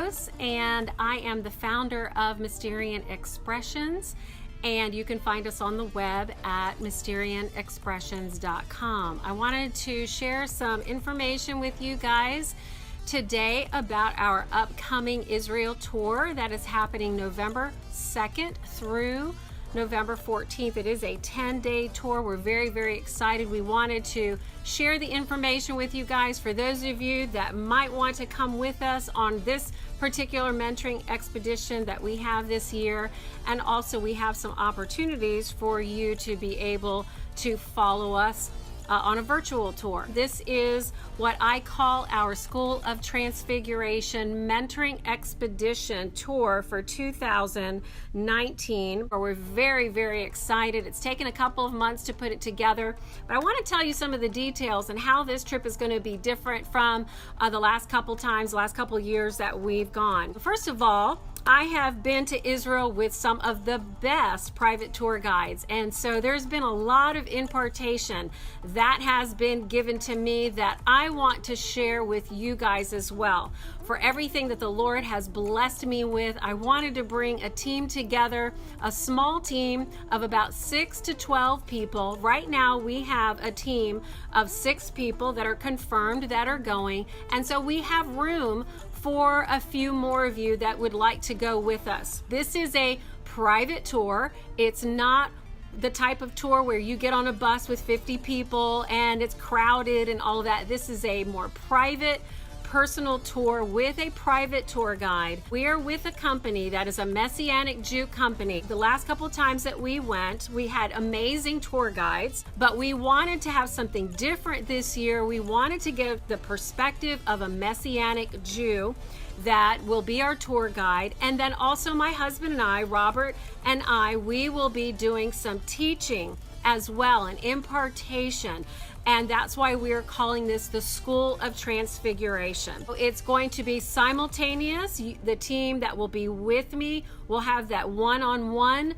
Mederos, and I am the founder of Mysterian Expressions, and you can find us on the web at mysterianexpressions.com. I wanted to share some information with you guys today about our upcoming Israel tour that is happening November 2nd through November 14th. It is a 10-day tour. We're very, very excited. We wanted to share the information with you guys for those of you that might want to come with us on this particular mentoring expedition that we have this year. And also we have some opportunities for you to be able to follow us on a virtual tour. This is what I call our School of Transfiguration Mentoring Expedition Tour for 2019. We're very, very excited. It's taken a couple of months to put it together, but I want to tell you some of the details and how this trip is going to be different from the last couple years that we've gone. First of all, I have been to Israel with some of the best private tour guides, and so there's been a lot of impartation that has been given to me that I want to share with you guys as well. For everything that the Lord has blessed me with, I wanted to bring a team together, a small team of about 6 to 12 people. Right now we have a team of 6 people that are confirmed that are going, and so we have room for a few more of you that would like to go with us. This is a private tour. It's not the type of tour where you get on a bus with 50 people and it's crowded and all of that. This is a more private, personal tour with a private tour guide. We are with a company that is a Messianic Jew company. The last couple of times that we went, we had amazing tour guides, but we wanted to have something different this year. We wanted to give the perspective of a Messianic Jew that will be our tour guide. And then also my husband and I, Robert and I, we will be doing some teaching as well, an impartation. And that's why we're calling this the School of Transfiguration. It's going to be simultaneous. The team that will be with me will have that one-on-one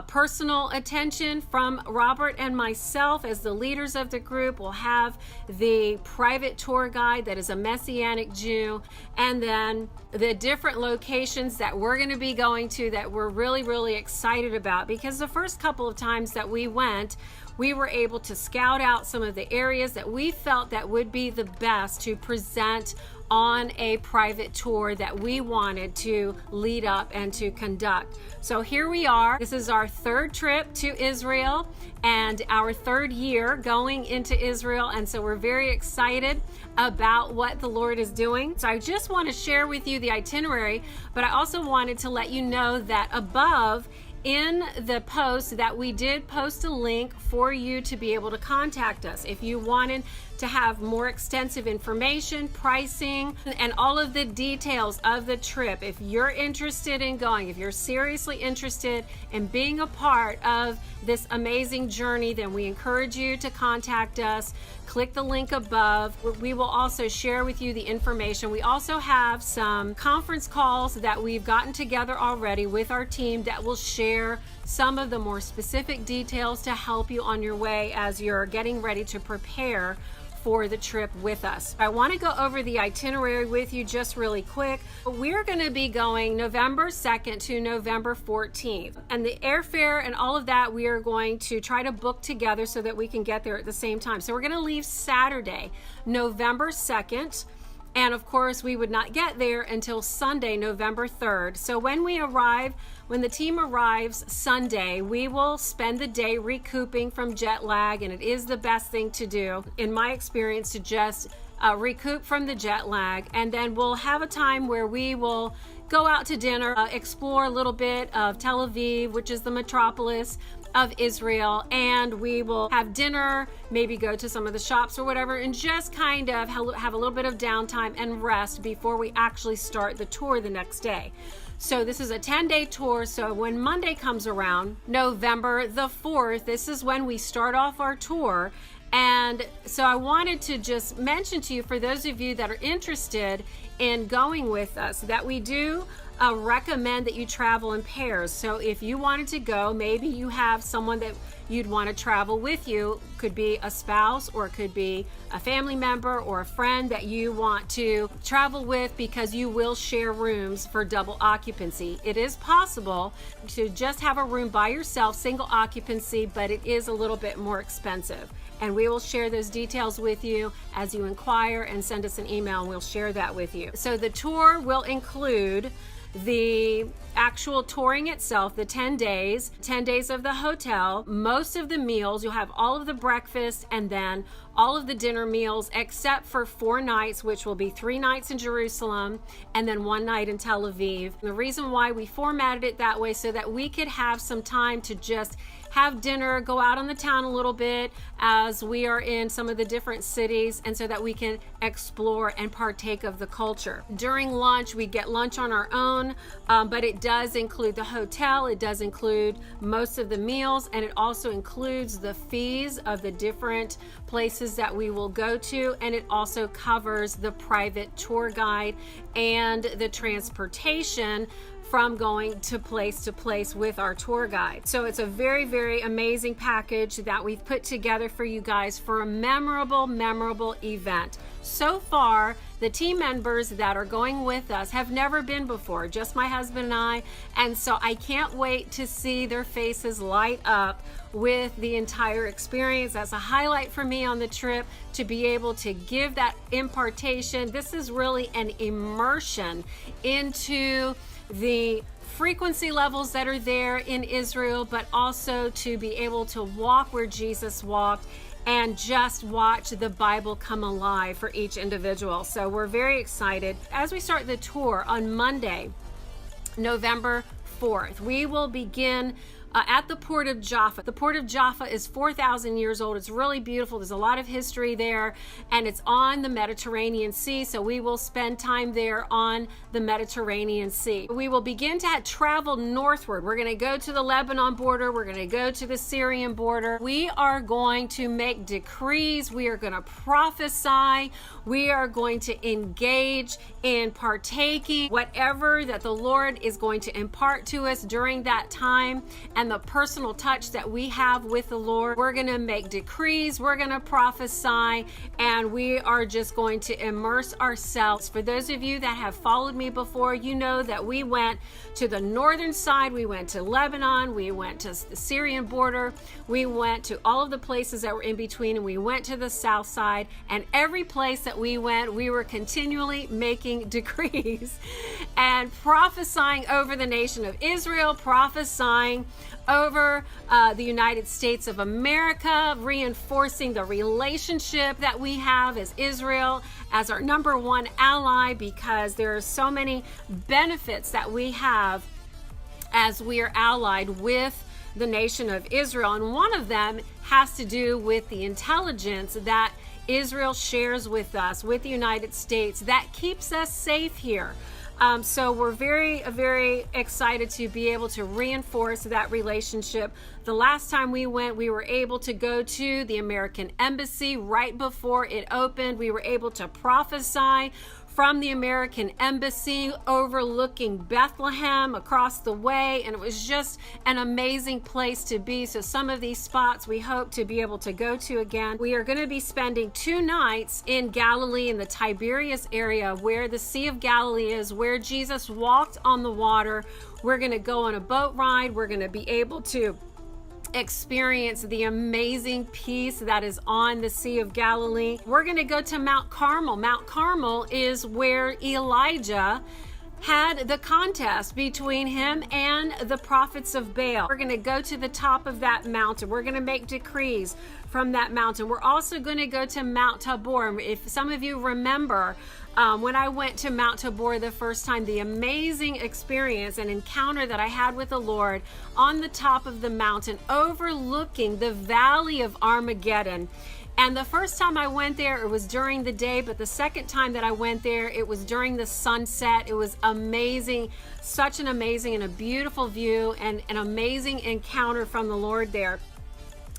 personal attention from Robert and myself as the leaders of the group. We'll have the private tour guide that is a Messianic Jew, and then the different locations that we're going to be going to that we're really, really excited about, because the first couple of times that we went, we were able to scout out some of the areas that we felt that would be the best to present on a private tour that we wanted to lead up and to conduct. So here we are. This is our 3rd trip to Israel and our 3rd year going into Israel. And so we're very excited about what the Lord is doing. So I just want to share with you the itinerary, but I also wanted to let you know that above in the post that we did post a link for you to be able to contact us if you wanted to have more extensive information, pricing, and all of the details of the trip. If you're interested in going, if you're seriously interested in being a part of this amazing journey, then we encourage you to contact us. Click the link above. We will also share with you the information. We also have some conference calls that we've gotten together already with our team that will share some of the more specific details to help you on your way as you're getting ready to prepare for the trip with us. I want to go over the itinerary with you just really quick. We're going to be going November 2nd to November 14th. And the airfare and all of that, we are going to try to book together so that we can get there at the same time. So we're going to leave Saturday, November 2nd. And of course, we would not get there until Sunday, November 3rd. So when the team arrives Sunday, we will spend the day recouping from jet lag, and it is the best thing to do, in my experience, to just recoup from the jet lag. And then we'll have a time where we will go out to dinner, explore a little bit of Tel Aviv, which is the metropolis of Israel, and we will have dinner, maybe go to some of the shops or whatever, and just kind of have a little bit of downtime and rest before we actually start the tour the next day. So this is a 10-day tour. So when Monday comes around, November the 4th, this is when we start off our tour. And so I wanted to just mention to you, for those of you that are interested in going with us, that we do recommend that you travel in pairs. So if you wanted to go, maybe you have someone that you'd want to travel with you. Could be a spouse, or it could be a family member or a friend that you want to travel with, because you will share rooms for double occupancy. It is possible to just have a room by yourself, single occupancy, but it is a little bit more expensive. And we will share those details with you as you inquire, and send us an email and we'll share that with you. So the tour will include the actual touring itself, the 10 days of the hotel, most of the meals. You'll have all of the breakfast and then all of the dinner meals, except for 4 nights, which will be 3 nights in Jerusalem and then 1 night in Tel Aviv. And the reason why we formatted it that way, so that we could have some time to just have dinner, go out on the town a little bit as we are in some of the different cities, and so that we can explore and partake of the culture. During lunch, we get lunch on our own, but it does include the hotel, it does include most of the meals, and it also includes the fees of the different places that we will go to, and it also covers the private tour guide and the transportation from going to place with our tour guide. So it's a very, very amazing package that we've put together for you guys for a memorable event. So far, the team members that are going with us have never been before, just my husband and I, and so I can't wait to see their faces light up with the entire experience. That's a highlight for me on the trip, to be able to give that impartation. This is really an immersion into the frequency levels that are there in Israel, but also to be able to walk where Jesus walked and just watch the Bible come alive for each individual. So we're very excited. As we start the tour on Monday, November 4th, we will begin at the port of Jaffa. The port of Jaffa is 4,000 years old. It's really beautiful. There's a lot of history there, and it's on the Mediterranean Sea, so we will spend time there on the Mediterranean Sea. We will begin to travel northward. We're going to go to the Lebanon border. We're going to go to the Syrian border. We are going to make decrees. We are going to prophesy. We are going to engage in partaking whatever that the Lord is going to impart to us during that time, and the personal touch that we have with the Lord. We're going to make decrees, we're going to prophesy, and we are just going to immerse ourselves. For those of you that have followed me before, you know that we went to the northern side, we went to Lebanon, we went to the Syrian border, we went to all of the places that were in between, and we went to the south side, and every place that we went, we were continually making decrees and prophesying over the nation of Israel, prophesying over the United States of America, reinforcing the relationship that we have as Israel as our number one ally, because there are so many benefits that we have as we are allied with the nation of Israel. And one of them has to do with the intelligence that Israel shares with us, with the United States, that keeps us safe here. So we're very, very excited to be able to reinforce that relationship. The last time we went, we were able to go to the American Embassy right before it opened. We were able to prophesy from the American Embassy overlooking Bethlehem across the way, and it was just an amazing place to be. So some of these spots we hope to be able to go to again. We are going to be spending 2 nights in Galilee, in the Tiberias area, where the Sea of Galilee is, where Jesus walked on the water. We're going to go on a boat ride. We're going to be able to experience the amazing peace that is on the Sea of Galilee. We're going to go to Mount Carmel. Mount Carmel is where Elijah had the contest between him and the prophets of Baal. We're going to go to the top of that mountain. We're going to make decrees from that mountain. We're also going to go to Mount Tabor. If some of you remember, when I went to Mount Tabor the first time, the amazing experience and encounter that I had with the Lord on the top of the mountain overlooking the valley of Armageddon. And the first time I went there, it was during the day, but the second time that I went there, it was during the sunset. It was amazing, such an amazing and a beautiful view, and an amazing encounter from the Lord there.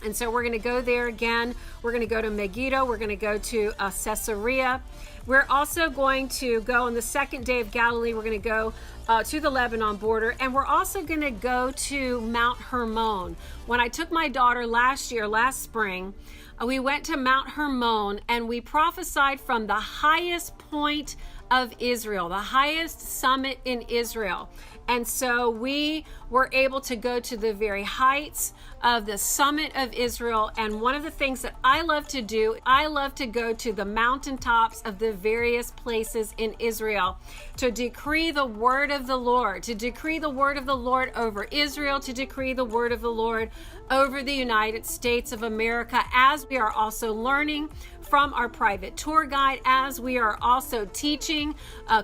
And so we're going to go there again. We're going to go to Megiddo. We're going to go to Caesarea. We're also going to go on the second day of Galilee. We're going to go to the Lebanon border. And we're also going to go to Mount Hermon. When I took my daughter last spring, we went to Mount Hermon and we prophesied from the highest point of Israel, the highest summit in Israel. And so we were able to go to the very heights of the summit of Israel. And one of the things that I love to do, I love to go to the mountaintops of the various places in Israel to decree the word of the Lord, to decree the word of the Lord over Israel, to decree the word of the Lord over the United States of America, as we are also learning from our private tour guide, as we are also teaching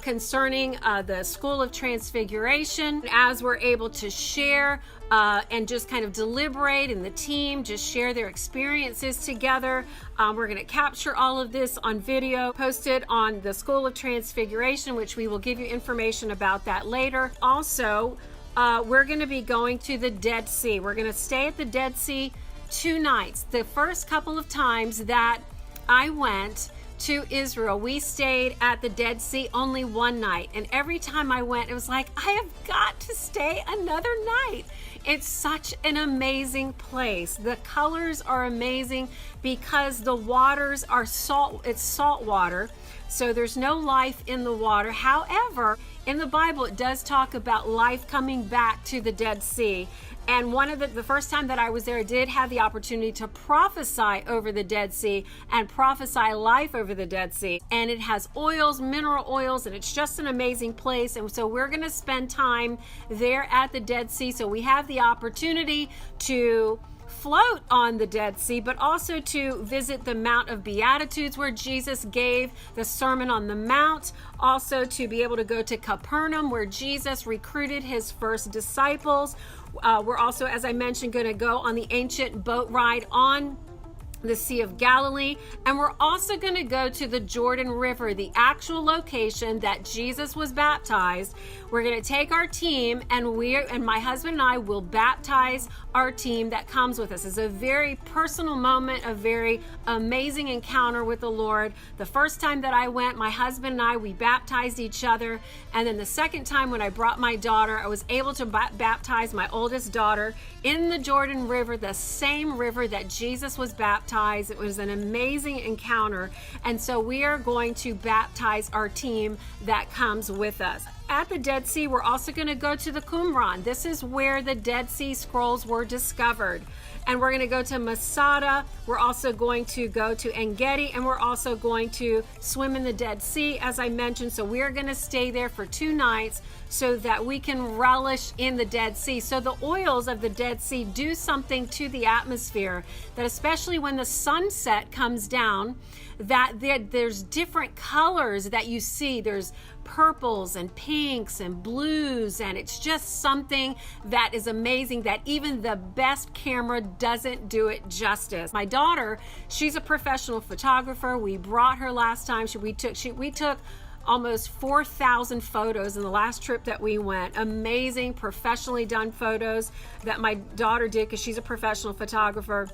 concerning the School of Transfiguration, as we're able to share and just kind of deliberate, and the team just share their experiences together. We're going to capture all of this on video, posted on the School of Transfiguration, which we will give you information about that later. Also, we're going to be going to the Dead Sea. We're going to stay at the Dead Sea 2 nights. The first couple of times that I went to Israel, we stayed at the Dead Sea only 1 night. And every time I went, it was like, I have got to stay another night. It's such an amazing place. The colors are amazing because the waters are salt. It's salt water, so there's no life in the water. However, in the Bible, it does talk about life coming back to the Dead Sea. And one of the first time that I was there, I did have the opportunity to prophesy over the Dead Sea and prophesy life over the Dead Sea. And it has oils, mineral oils, and it's just an amazing place. And so we're going to spend time there at the Dead Sea. So we have the opportunity to float on the Dead Sea, but also to visit the Mount of Beatitudes where Jesus gave the Sermon on the Mount. Also to be able to go to Capernaum where Jesus recruited his first disciples. We're also, as I mentioned, going to go on the ancient boat ride on the Sea of Galilee. And we're also going to go to the Jordan River, the actual location that Jesus was baptized. We're going to take our team and my husband and I will baptize our team that comes with us. It's a very personal moment, a very amazing encounter with the Lord. The first time that I went, my husband and I, we baptized each other. And then the second time when I brought my daughter, I was able to baptize my oldest daughter in the Jordan River, the same river that Jesus was baptized. It was an amazing encounter. And so we are going to baptize our team that comes with us. At the Dead Sea, we're also going to go to the Qumran. This is where the Dead Sea Scrolls were discovered. And we're going to go to Masada. We're also going to go to En-Gedi, and we're also going to swim in the Dead Sea, as I mentioned. So we're going to stay there for 2 nights so that we can relish in the Dead Sea. So the oils of the Dead Sea do something to the atmosphere, that especially when the sunset comes down, that there's different colors that you see. There's purples and pinks and blues, and it's just something that is amazing that even the best camera doesn't do it justice. My daughter, she's a professional photographer. We brought her last time. We took almost 4,000 photos in the last trip that we went. Amazing, professionally done photos that my daughter did because she's a professional photographer.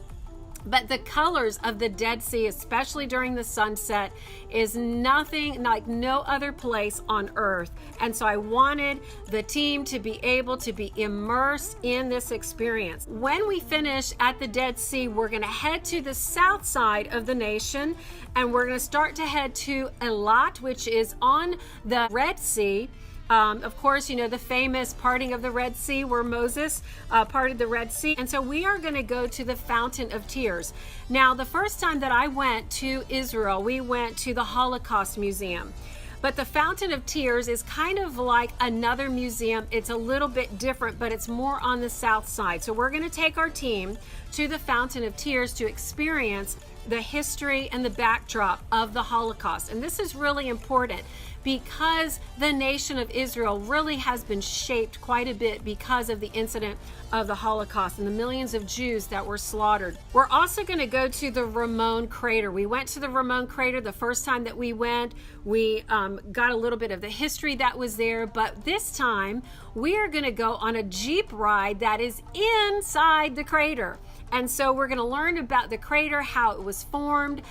But the colors of the Dead Sea, especially during the sunset, is nothing like no other place on earth. And so I wanted the team to be able to be immersed in this experience. When we finish at the Dead Sea, we're going to head to the south side of the nation, and we're going to start to head to Eilat, which is on the Red Sea. Of course, you know, the famous parting of the Red Sea where Moses parted the Red Sea. And so we are going to go to the Fountain of Tears. Now, the first time that I went to Israel, we went to the Holocaust Museum. But the Fountain of Tears is kind of like another museum. It's a little bit different, but it's more on the south side. So we're going to take our team to the Fountain of Tears to experience the history and the backdrop of the Holocaust. And this is really important because the nation of Israel really has been shaped quite a bit because of the incident of the Holocaust and the millions of Jews that were slaughtered. We're also going to go to the Ramon crater. We went to the Ramon crater the first time that we went. We got a little bit of the history that was there, but this time we are going to go on a Jeep ride that is inside the crater. And so we're going to learn about the crater, how it was formed,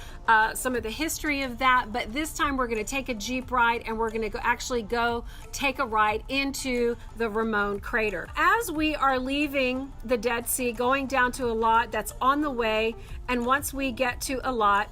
some of the history of that. But this time we're going to take a Jeep ride, and we're going to actually go take a ride into the Ramon crater. As we are leaving the Dead Sea, going down to Eilat, that's on the way. And once we get to Eilat,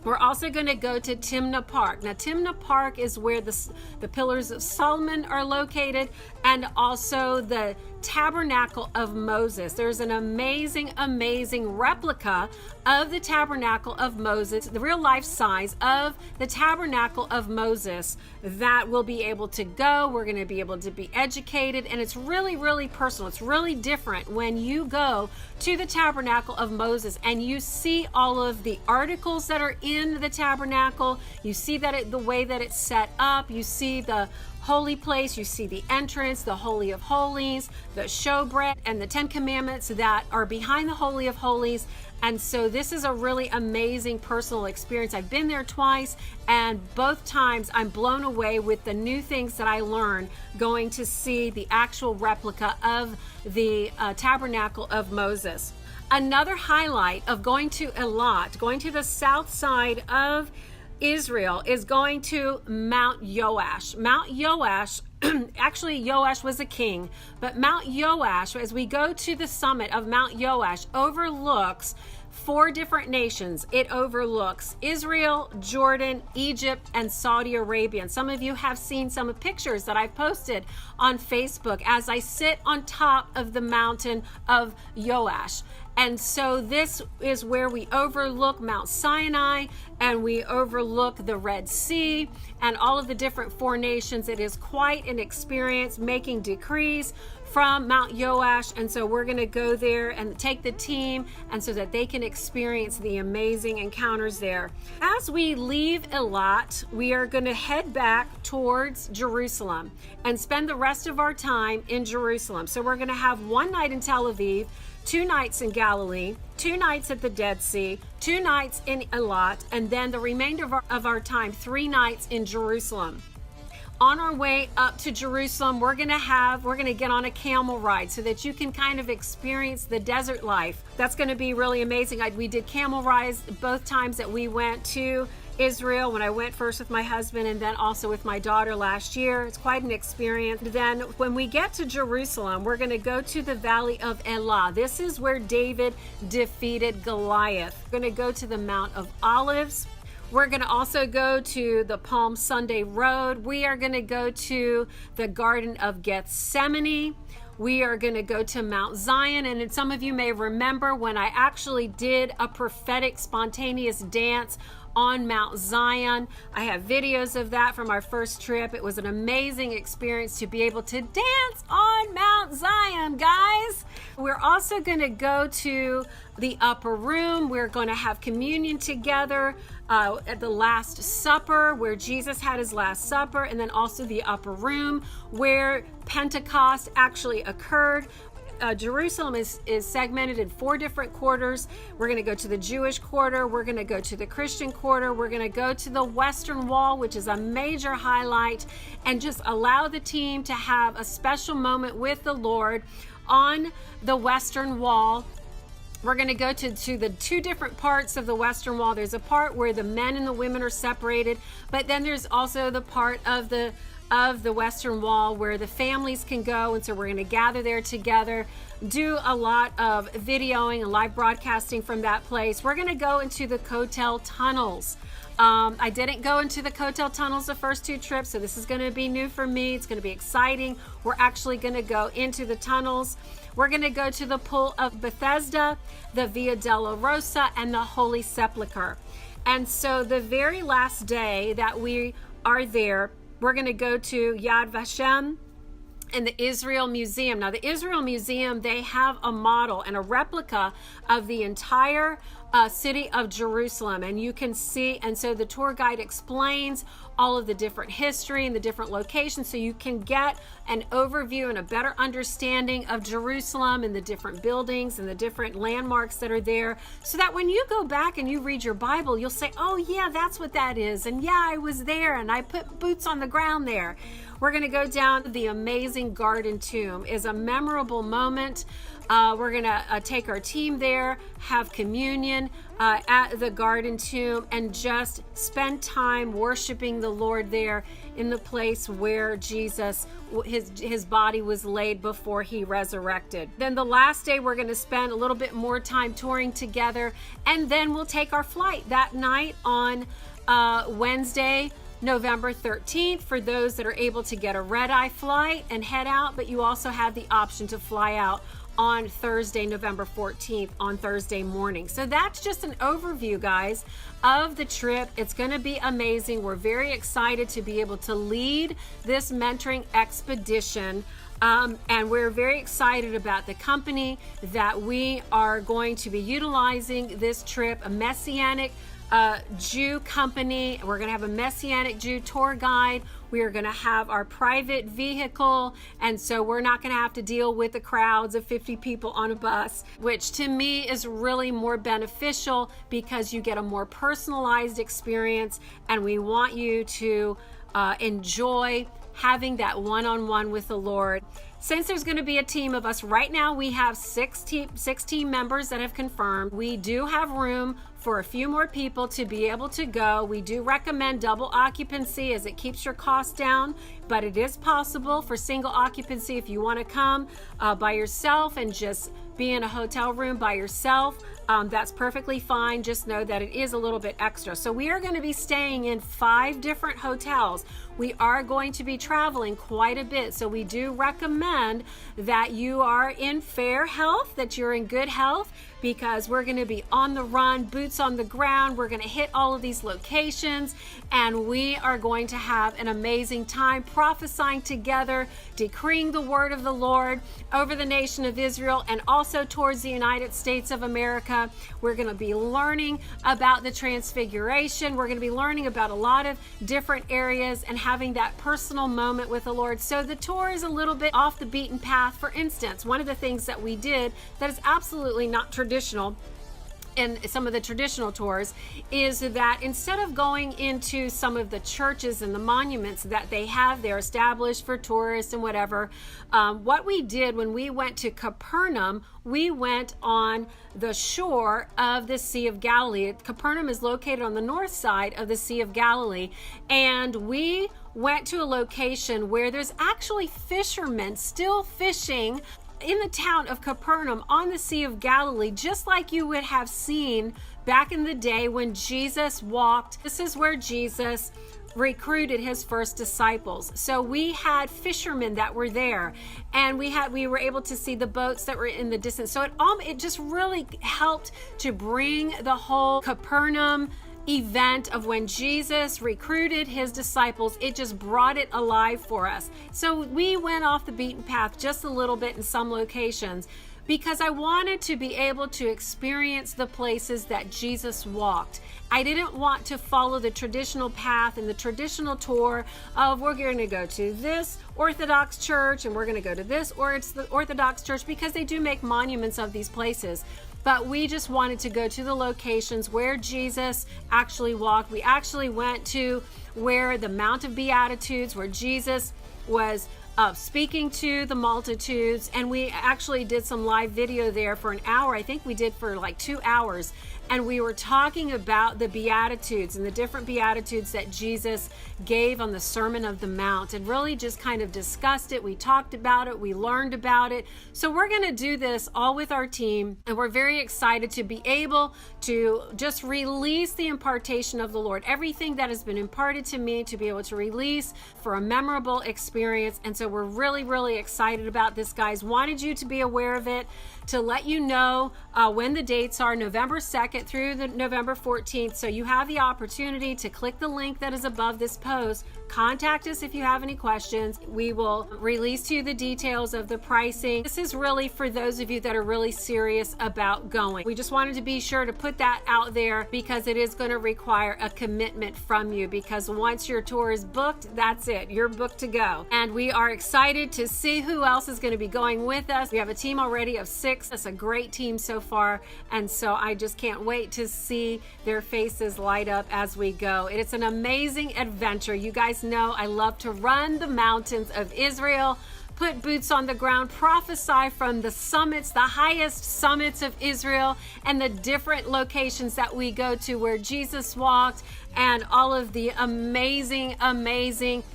we're also going to go to Timnah Park. Now, Timnah Park is where the Pillars of Solomon are located, and also the Tabernacle of Moses. There's an amazing, amazing replica of the Tabernacle of Moses, the real life size of the Tabernacle of Moses, that we'll be able to go. We're going to be able to be educated, and it's really, really personal. It's really different when you go to the Tabernacle of Moses and you see all of the articles that are in the tabernacle. You see that the way that it's set up. You see the holy place, you see the entrance, the Holy of Holies, the showbread, and the 10 Commandments that are behind the Holy of Holies. And so this is a really amazing personal experience. I've been there twice, and both times I'm blown away with the new things that I learned going to see the actual replica of the Tabernacle of Moses. Another highlight of going to Eilat, going to the south side of Israel, is going to Mount Yoash. Mount Yoash, actually Yoash was a king, but Mount Yoash, as we go to the summit of Mount Yoash, overlooks 4 different nations. It overlooks Israel, Jordan, Egypt, and Saudi Arabia. And some of you have seen some of pictures that I've posted on Facebook as I sit on top of the mountain of Yoash. And so this is where we overlook Mount Sinai, and we overlook the Red Sea and all of the different 4 nations. It is quite an experience making decrees from Mount Yoash. And so we're going to go there and take the team, and so that they can experience the amazing encounters there. As we leave Eilat, we are going to head back towards Jerusalem and spend the rest of our time in Jerusalem. So we're going to have 1 night in Tel Aviv, 2 nights in Galilee, 2 nights at the Dead Sea, 2 nights in Eilat, and then the remainder of our time, 3 nights in Jerusalem. On our way up to Jerusalem, we're going to get on a camel ride so that you can kind of experience the desert life. That's going to be really amazing. We did camel rides both times that we went to Israel, when I went first with my husband and then also with my daughter last year. It's quite an experience. Then when we get to Jerusalem, we're going to go to the Valley of Elah. This is where David defeated Goliath. We're going to go to the Mount of Olives. We're going to also go to the Palm Sunday Road. We are going to go to the Garden of Gethsemane. We are going to go to Mount Zion. And some of you may remember when I actually did a prophetic spontaneous dance on Mount Zion. I have videos of that from our first trip. It was an amazing experience to be able to dance on Mount Zion, guys. We're also going to go to the upper room. We're going to have communion together at the Last Supper, where Jesus had his Last Supper, and then also the upper room where Pentecost actually occurred. Jerusalem is segmented in 4 different quarters. We're going to go to the Jewish quarter. We're going to go to the Christian quarter. We're going to go to the Western Wall, which is a major highlight, and just allow the team to have a special moment with the Lord on the Western Wall. We're going to go to the 2 different parts of the Western Wall. There's a part where the men and the women are separated, but then there's also the part of the Western Wall where the families can go. And so we're going to gather there together, do a lot of videoing and live broadcasting from that place. We're going to go into the Kotel tunnels. I didn't go into the Kotel tunnels the first 2 trips, so this is going to be new for me. It's going to be exciting. We're actually going to go into the tunnels. We're going to go to the Pool of Bethesda, the Via Dolorosa, and the Holy Sepulchre. And so the very last day that we are there, we're going to go to Yad Vashem and the Israel Museum. Now, the Israel Museum, they have a model and a replica of the entire city of Jerusalem, and you can see, and so the tour guide explains all of the different history and the different locations, so you can get an overview and a better understanding of Jerusalem and the different buildings and the different landmarks that are there, so that when you go back and you read your Bible, you'll say, oh yeah, that's what that is, and yeah, I was there and I put boots on the ground there. We're going to go down the amazing garden tomb. It's a memorable moment. We're going to take our team there, have communion at the garden tomb, and just spend time worshiping the Lord there in the place where Jesus, his body was laid before he resurrected. Then the last day, we're going to spend a little bit more time touring together, and then we'll take our flight that night on Wednesday, November 13th, for those that are able to get a red-eye flight and head out, but you also have the option to fly out on Thursday, November 14th, on Thursday morning. So that's just an overview, guys, of the trip. It's going to be amazing. We're very excited to be able to lead this mentoring expedition. And we're very excited about the company that we are going to be utilizing this trip, a Messianic Jew company. We're going to have a Messianic Jew tour guide. We are going to have our private vehicle, and so we're not going to have to deal with the crowds of 50 people on a bus, which to me is really more beneficial because you get a more personalized experience, and we want you to enjoy having that one-on-one with the Lord. Since there's going to be a team of us, right now we have six team members that have confirmed. We do have room for a few more people to be able to go. We do recommend double occupancy as it keeps your costs down, but it is possible for single occupancy if you want to come by yourself and just be in a hotel room by yourself. That's perfectly fine. Just know that it is a little bit extra. So we are going to be staying in 5 different hotels. We are going to be traveling quite a bit. So we do recommend that you are in fair health, that you're in good health, because we're going to be on the run, boots on the ground. We're going to hit all of these locations, and we are going to have an amazing time prophesying together, decreeing the word of the Lord over the nation of Israel and also towards the United States of America. We're going to be learning about the Transfiguration. We're going to be learning about a lot of different areas and having that personal moment with the Lord. So the tour is a little bit off the beaten path. For instance, one of the things that we did that is absolutely not traditional in some of the traditional tours is that instead of going into some of the churches and the monuments that they have there established for tourists and whatever, what we did when we went to Capernaum, we went on the shore of the Sea of Galilee. Capernaum is located on the north side of the Sea of Galilee, and we went to a location where there's actually fishermen still fishing in the town of Capernaum on the Sea of Galilee, just like you would have seen back in the day when Jesus walked. This is where Jesus recruited his first disciples. So we had fishermen that were there, and we were able to see the boats that were in the distance. So it just really helped to bring the whole Capernaum event of when Jesus recruited his disciples. It just brought it alive for us. So we went off the beaten path just a little bit in some locations because I wanted to be able to experience the places that Jesus walked. I didn't want to follow the traditional path and the traditional tour of we're going to go to this Orthodox church and we're going to go to this, or it's the Orthodox church, because they do make monuments of these places. But we just wanted to go to the locations where Jesus actually walked. We actually went to where the Mount of Beatitudes, where Jesus was speaking to the multitudes, and we actually did some live video there for an hour. I think we did for like 2 hours, and we were talking about the Beatitudes and the different Beatitudes that Jesus gave on the Sermon of the Mount, and really just kind of discussed it. We talked about it, we learned about it. So we're going to do this all with our team, and we're very excited to be able to just release the impartation of the Lord, everything that has been imparted to me, to be able to release for a memorable experience. And so we're really, really excited about this, guys. Wanted you to be aware of it, to let you know when the dates are, November 2nd through the November 14th. So you have the opportunity to click the link that is above this post. Contact us if you have any questions. We will release to you the details of the pricing. This is really for those of you that are really serious about going. We just wanted to be sure to put that out there because it is going to require a commitment from you, because once your tour is booked, that's it. You're booked to go. And we are excited to see who else is going to be going with us. We have a team already of 6. That's a great team so far. And so I just can't wait to see their faces light up as we go. It's an amazing adventure. You guys guys know I love to run the mountains of Israel, put boots on the ground, prophesy from the summits, the highest summits of Israel, and the different locations that we go to where Jesus walked, and all of the amazing, a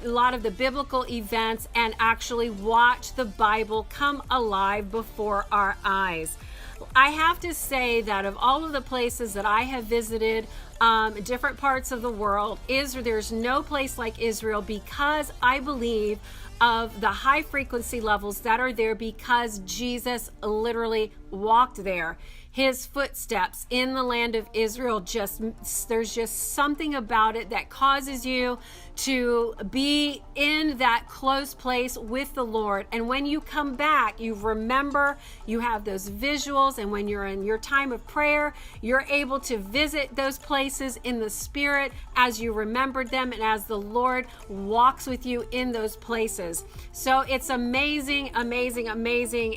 lot of the biblical events, and actually watch the Bible come alive before our eyes. I have to say that of all of the places that I have visited, different parts of the world, there's no place like Israel, because I believe of the high frequency levels that are there because Jesus literally walked there. His footsteps in the land of Israel, there's just something about it that causes you to be in that close place with the Lord. And when you come back, you remember, you have those visuals, and when you're in your time of prayer, you're able to visit those places in the Spirit as you remembered them and as the Lord walks with you in those places. So it's amazing.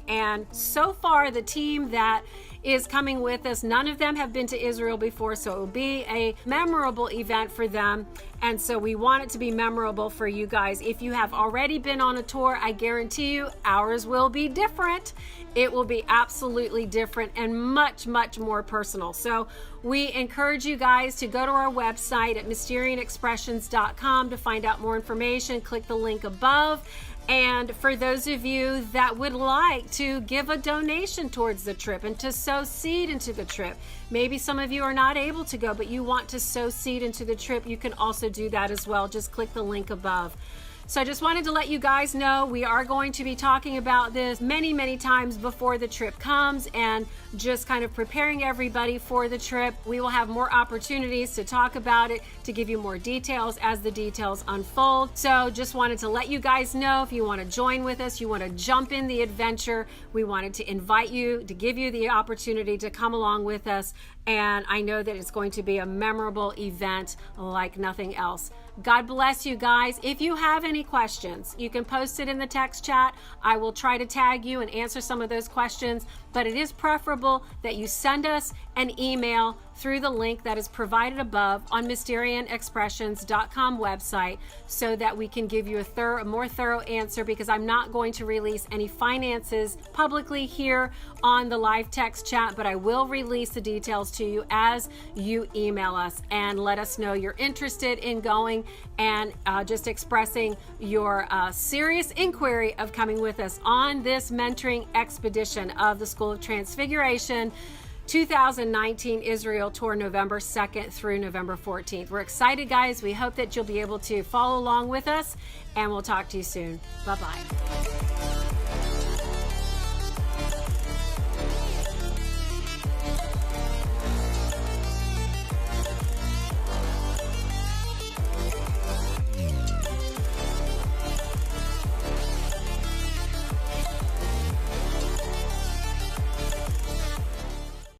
And so far, the team that is coming with us, none of them have been to Israel before, so it will be a memorable event for them. And so we want it to be memorable for you guys. If you have already been on a tour, I guarantee you ours will be different. It will be absolutely different and much more personal. So we encourage you guys to go to our website at mysterianexpressions.com to find out more information. Click the link above. And for those of you that would like to give a donation towards the trip and to sow seed into the trip, maybe some of you are not able to go, but you want to sow seed into the trip, you can also do that as well. Just click the link above. So I just wanted to let you guys know we are going to be talking about this many times before the trip comes, and just kind of preparing everybody for the trip. We will have more opportunities to talk about it, to give you more details as the details unfold. So just wanted to let you guys know, if you want to join with us, you want to jump in the adventure, we wanted to invite you, to give you the opportunity to come along with us. And I know that it's going to be a memorable event like nothing else. God bless you guys. If you have any questions, you can post it in the text chat. I will try to tag you and answer some of those questions, but it is preferable that you send us an email through the link that is provided above on mysterianexpressions.com website, so that we can give you a more thorough answer, because I'm not going to release any finances publicly here on the live text chat, but I will release the details to you as you email us and let us know you're interested in going, and just expressing your serious inquiry of coming with us on this mentoring expedition of the School of Transfiguration 2019 Israel Tour, November 2nd through November 14th. We're excited, guys. We hope that you'll be able to follow along with us, and we'll talk to you soon. Bye-bye.